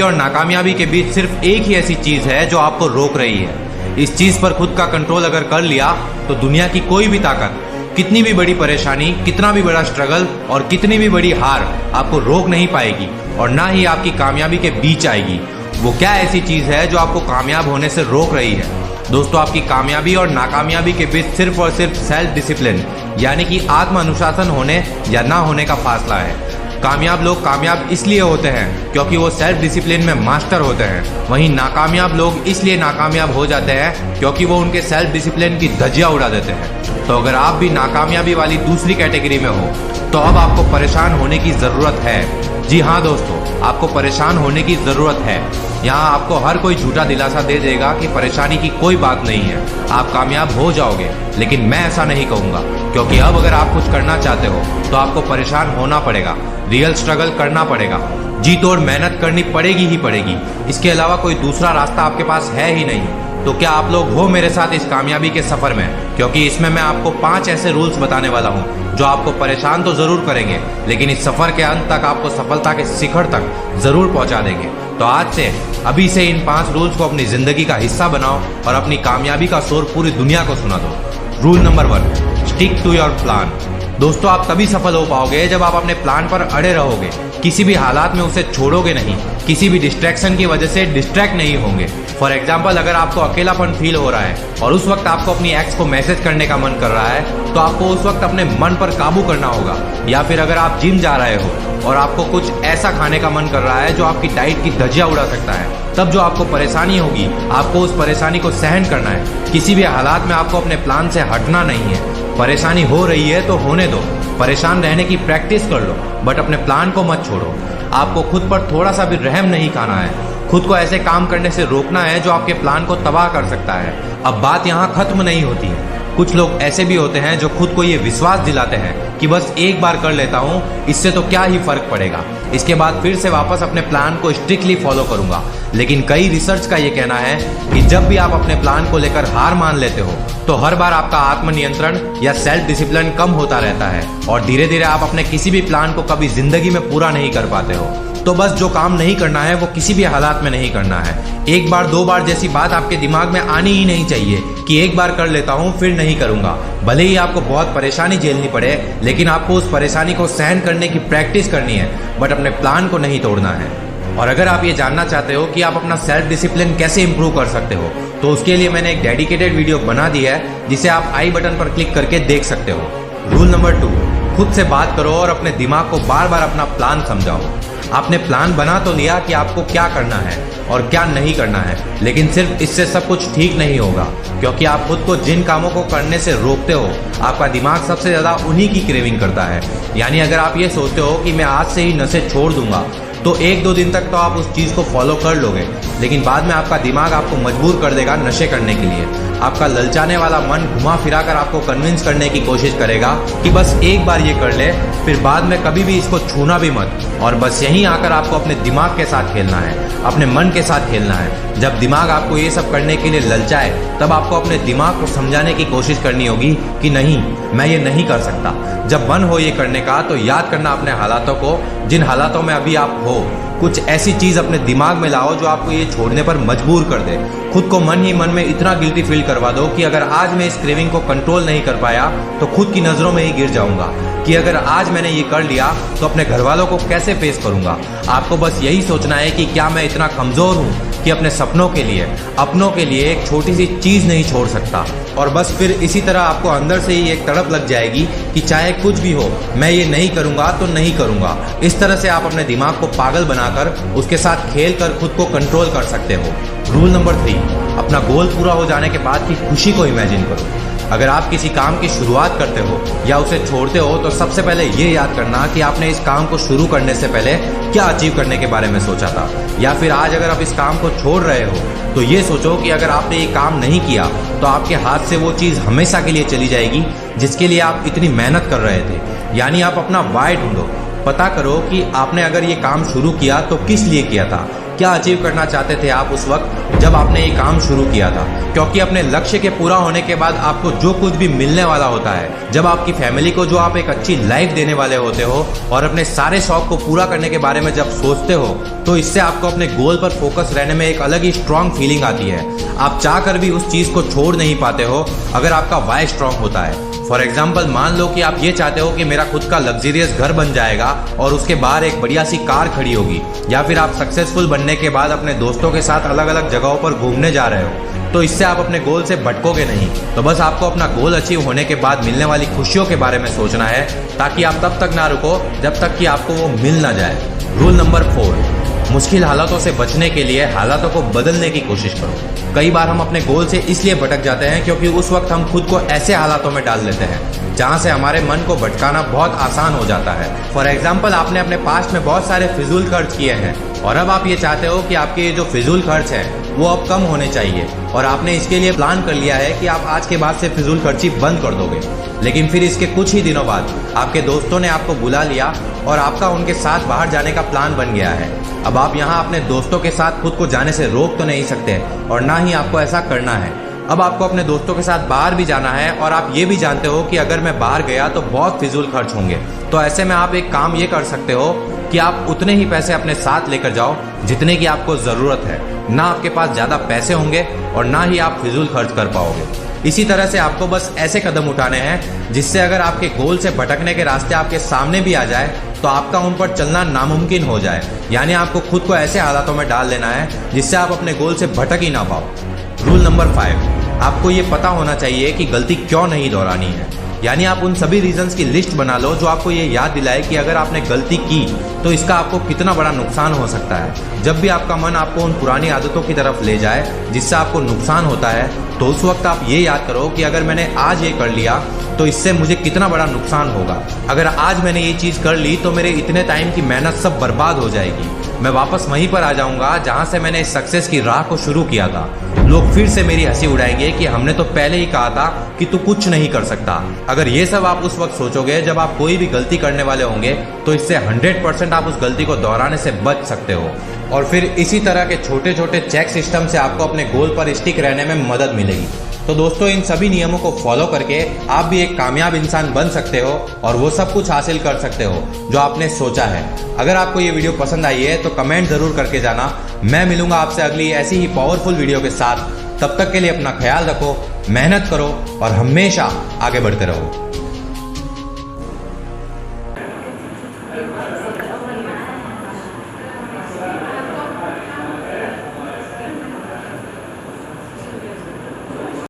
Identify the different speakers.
Speaker 1: और नाकामयाबी के बीच सिर्फ एक ही ऐसी चीज है जो आपको रोक रही है। इस चीज पर खुद का कंट्रोल अगर कर लिया तो दुनिया की कोई भी ताकत, कितनी भी बड़ी परेशानी, कितना भी बड़ा स्ट्रगल और कितनी भी बड़ी हार आपको रोक नहीं पाएगी और ना ही आपकी कामयाबी के बीच आएगी। वो क्या ऐसी चीज है जो आपको कामयाब होने से रोक रही है? दोस्तों, आपकी कामयाबी और नाकामयाबी के बीच सिर्फ और सिर्फ सेल्फ डिसिप्लिन यानी कि आत्म अनुशासन होने या ना होने का फासला है। कामयाब लोग कामयाब इसलिए होते हैं क्योंकि वो सेल्फ डिसिप्लिन में मास्टर होते हैं। वहीं नाकामयाब लोग इसलिए नाकामयाब हो जाते हैं क्योंकि वो उनके सेल्फ डिसिप्लिन की धज्जियां उड़ा देते हैं। तो अगर आप भी नाकामयाबी वाली दूसरी कैटेगरी में हो तो अब आपको परेशान होने की जरूरत है। जी हाँ दोस्तों, आपको परेशान होने की जरूरत है। यहाँ आपको हर कोई झूठा दिलासा दे देगा कि परेशानी की कोई बात नहीं है, आप कामयाब हो जाओगे, लेकिन मैं ऐसा नहीं कहूँगा क्योंकि अब अगर आप कुछ करना चाहते हो तो आपको परेशान होना पड़ेगा, रियल स्ट्रगल करना पड़ेगा, जी तोड़ मेहनत करनी पड़ेगी ही पड़ेगी। इसके अलावा कोई दूसरा रास्ता आपके पास है ही नहीं। तो क्या आप लोग हो मेरे साथ इस कामयाबी के सफर में? क्योंकि इसमें मैं आपको 5 ऐसे रूल्स बताने वाला हूँ जो आपको परेशान तो जरूर करेंगे, लेकिन इस सफर के अंत तक आपको सफलता के शिखर तक जरूर पहुंचा देंगे। तो आज से, अभी से इन 5 रूल्स को अपनी जिंदगी का हिस्सा बनाओ और अपनी कामयाबी का शोर पूरी दुनिया को सुना दो। Rule number 1, stick to your plan. दोस्तों, आप तभी सफल हो पाओगे जब आप अपने प्लान पर अड़े रहोगे, किसी भी हालात में उसे छोड़ोगे नहीं, किसी भी डिस्ट्रैक्शन की वजह से डिस्ट्रैक्ट नहीं होंगे। फॉर एग्जाम्पल, अगर आपको अकेलापन फील हो रहा है और उस वक्त आपको अपनी एक्स को मैसेज करने का मन कर रहा है तो आपको उस वक्त अपने मन पर काबू करना होगा। या फिर अगर आप जिम जा रहे हो और आपको कुछ ऐसा खाने का मन कर रहा है जो आपकी डाइट की धज्जियां उड़ा सकता है, तब जो आपको परेशानी होगी आपको उस परेशानी को सहन करना है। किसी भी हालात में आपको अपने प्लान से हटना नहीं है। परेशानी हो रही है तो होने दो, परेशान रहने की प्रैक्टिस कर लो, बट अपने प्लान को मत छोड़ो। आपको खुद पर थोड़ा सा भी रहम नहीं खाना है, खुद को ऐसे काम करने से रोकना है जो आपके प्लान को तबाह कर सकता है। अब बात यहाँ खत्म नहीं होती है। कुछ लोग ऐसे भी होते हैं जो खुद को ये विश्वास दिलाते हैं कि बस एक बार कर लेता हूँ, इससे तो क्या ही फर्क पड़ेगा, इसके बाद फिर से वापस अपने प्लान को स्ट्रिक्टली फॉलो करूंगा। लेकिन कई रिसर्च का ये कहना है कि जब भी आप अपने प्लान को लेकर हार मान लेते हो तो हर बार आपका आत्मनियंत्रण या सेल्फ डिसिप्लिन कम होता रहता है और धीरे धीरे आप अपने किसी भी प्लान को कभी जिंदगी में पूरा नहीं कर पाते हो। तो बस जो काम नहीं करना है वो किसी भी हालात में नहीं करना है। एक बार 2 बार जैसी बात आपके दिमाग में आनी ही नहीं चाहिए कि एक बार कर लेता हूँ फिर नहीं करूंगा। भले ही आपको बहुत परेशानी झेलनी पड़े, लेकिन आपको उस परेशानी को सहन करने की प्रैक्टिस करनी है, बट अपने प्लान को नहीं तोड़ना है। और अगर आप ये जानना चाहते हो कि आप अपना सेल्फ डिसिप्लिन कैसे इंप्रूव कर सकते हो तो उसके लिए मैंने एक डेडिकेटेड वीडियो बना दी है जिसे आप आई बटन पर क्लिक करके देख सकते हो। रूल नंबर 2, खुद से बात करो और अपने दिमाग को बार बार अपना प्लान समझाओ। आपने प्लान बना तो लिया कि आपको क्या करना है और क्या नहीं करना है, लेकिन सिर्फ इससे सब कुछ ठीक नहीं होगा क्योंकि आप खुद को जिन कामों को करने से रोकते हो आपका दिमाग सबसे ज्यादा उन्हीं की क्रेविंग करता है। यानी अगर आप ये सोचते हो कि मैं आज से ही नशे छोड़ दूंगा तो 1-2 दिन तक तो आप उस चीज को फॉलो कर लोगे, लेकिन बाद में आपका दिमाग आपको मजबूर कर देगा नशे करने के लिए। आपका ललचाने वाला मन घुमा फिरा कर आपको कन्विंस करने की कोशिश करेगा कि बस एक बार ये कर ले, फिर बाद में कभी भी इसको छूना भी मत। और बस यहीं आकर आपको अपने दिमाग के साथ खेलना है, अपने मन के साथ खेलना है। जब दिमाग आपको ये सब करने के लिए ललचाए तब आपको अपने दिमाग को समझाने की कोशिश करनी होगी कि नहीं, मैं ये नहीं कर सकता। जब मन हो ये करने का तो याद करना अपने हालातों को, जिन हालातों में अभी आप हो। कुछ ऐसी चीज अपने दिमाग में लाओ जो आपको ये छोड़ने पर मजबूर कर दे। खुद को मन ही मन में इतना गिल्टी फील करवा दो कि अगर आज मैं इस क्रेविंग को कंट्रोल नहीं कर पाया तो खुद की नजरों में ही गिर जाऊंगा कि अगर आज मैंने ये कर लिया तो अपने घर वालों को कैसे फेस करूंगा। आपको बस यही सोचना है कि क्या मैं इतना कमजोर हूँ कि अपने सपनों के लिए, अपनों के लिए एक छोटी सी चीज नहीं छोड़ सकता। और बस फिर इसी तरह आपको अंदर से ही एक तड़प लग जाएगी कि चाहे कुछ भी हो मैं ये नहीं करूंगा तो नहीं करूंगा। इस तरह से आप अपने दिमाग को पागल बनाकर उसके साथ खेल कर खुद को कंट्रोल कर सकते हो। रूल नंबर 3, अपना गोल पूरा हो जाने के बाद की खुशी को इमेजिन करो। अगर आप किसी काम की शुरुआत करते हो या उसे छोड़ते हो तो सबसे पहले ये याद करना कि आपने इस काम को शुरू करने से पहले क्या अचीव करने के बारे में सोचा था। या फिर आज अगर आप इस काम को छोड़ रहे हो तो ये सोचो कि अगर आपने ये काम नहीं किया तो आपके हाथ से वो चीज़ हमेशा के लिए चली जाएगी जिसके लिए आप इतनी मेहनत कर रहे थे। यानी आप अपना वाई ढूंढो, पता करो कि आपने अगर ये काम शुरू किया तो किस लिए किया था, क्या अचीव करना चाहते थे आप उस वक्त जब आपने ये काम शुरू किया था। क्योंकि अपने लक्ष्य के पूरा होने के बाद आपको जो कुछ भी मिलने वाला होता है, जब आपकी फैमिली को जो आप एक अच्छी लाइफ देने वाले होते हो और अपने सारे शौक को पूरा करने के बारे में जब सोचते हो, तो इससे आपको अपने गोल पर फोकस रहने में एक अलग ही स्ट्रांग फीलिंग आती है। आप चाह कर भी उस चीज को छोड़ नहीं पाते हो अगर आपका वाई स्ट्रांग होता है। फॉर एग्जाम्पल, मान लो कि आप ये चाहते हो कि मेरा खुद का लग्जरियस घर बन जाएगा और उसके बाहर एक बढ़िया सी कार खड़ी होगी, या फिर आप सक्सेसफुल बनने के बाद अपने दोस्तों के साथ अलग अलग जगहों पर घूमने जा रहे हो, तो इससे आप अपने गोल से भटकोगे नहीं। तो बस आपको अपना गोल अचीव होने के बाद मिलने वाली खुशियों के बारे में सोचना है, ताकि आप तब तक ना रुको जब तक कि आपको वो मिल ना जाए। रूल नंबर 4, मुश्किल हालातों से बचने के लिए हालातों को बदलने की कोशिश करो। कई बार हम अपने गोल से इसलिए भटक जाते हैं क्योंकि उस वक्त हम खुद को ऐसे हालातों में डाल लेते हैं जहां से हमारे मन को भटकाना बहुत आसान हो जाता है। फॉर एग्जाम्पल, आपने अपने पास्ट में बहुत सारे फिजूल खर्च किए हैं और अब आप ये चाहते हो कि आपके ये जो फिजूल खर्च है वो अब कम होने चाहिए, और आपने इसके लिए प्लान कर लिया है कि आप आज के बाद से फिजूल खर्ची बंद कर दोगे। लेकिन फिर इसके कुछ ही दिनों बाद आपके दोस्तों ने आपको बुला लिया और आपका उनके साथ बाहर जाने का प्लान बन गया है। अब आप यहाँ अपने दोस्तों के साथ खुद को जाने से रोक तो नहीं सकते और ना ही आपको ऐसा करना है। अब आपको अपने दोस्तों के साथ बाहर भी जाना है और आप ये भी जानते हो कि अगर मैं बाहर गया तो बहुत फिजूल खर्च होंगे। तो ऐसे में आप एक काम ये कर सकते हो कि आप उतने ही पैसे अपने साथ लेकर जाओ जितने की आपको जरूरत है। ना आपके पास ज्यादा पैसे होंगे और ना ही आप फिजूल खर्च कर पाओगे। इसी तरह से आपको बस ऐसे कदम उठाने हैं जिससे अगर आपके गोल से भटकने के रास्ते आपके सामने भी आ जाए तो आपका उन पर चलना नामुमकिन हो जाए। यानी आपको खुद को ऐसे हालातों में डाल लेना है जिससे आप अपने गोल से भटक ही ना पाओ। रूल नंबर 5, आपको ये पता होना चाहिए कि गलती क्यों नहीं दोहरानी है। यानी आप उन सभी रीजंस की लिस्ट बना लो जो आपको ये याद दिलाए कि अगर आपने गलती की तो इसका आपको कितना बड़ा नुकसान हो सकता है। जब भी आपका मन आपको उन पुरानी आदतों की तरफ ले जाए जिससे आपको नुकसान होता है, तो उस वक्त आप ये याद करो कि अगर मैंने आज ये कर लिया तो इससे मुझे कितना बड़ा नुकसान होगा। अगर आज मैंने ये चीज़ कर ली तो मेरे इतने टाइम की मेहनत सब बर्बाद हो जाएगी। मैं वापस वहीं पर आ जाऊंगा जहां से मैंने इस सक्सेस की राह को शुरू किया था। लोग फिर से मेरी हंसी उड़ाएंगे कि हमने तो पहले ही कहा था कि तू कुछ नहीं कर सकता। अगर ये सब आप उस वक्त सोचोगे जब आप कोई भी गलती करने वाले होंगे, तो इससे 100% आप उस गलती को दोहराने से बच सकते हो। और फिर इसी तरह के छोटे छोटे चेक सिस्टम से आपको अपने गोल पर स्टिक रहने में मदद मिलेगी। तो दोस्तों, इन सभी नियमों को फॉलो करके आप भी एक कामयाब इंसान बन सकते हो और वो सब कुछ हासिल कर सकते हो जो आपने सोचा है। अगर आपको ये वीडियो पसंद आई है तो कमेंट जरूर करके जाना। मैं मिलूंगा आपसे अगली ऐसी ही पावरफुल वीडियो के साथ। तब तक के लिए अपना ख्याल रखो, मेहनत करो और हमेशा आगे बढ़ते रहो।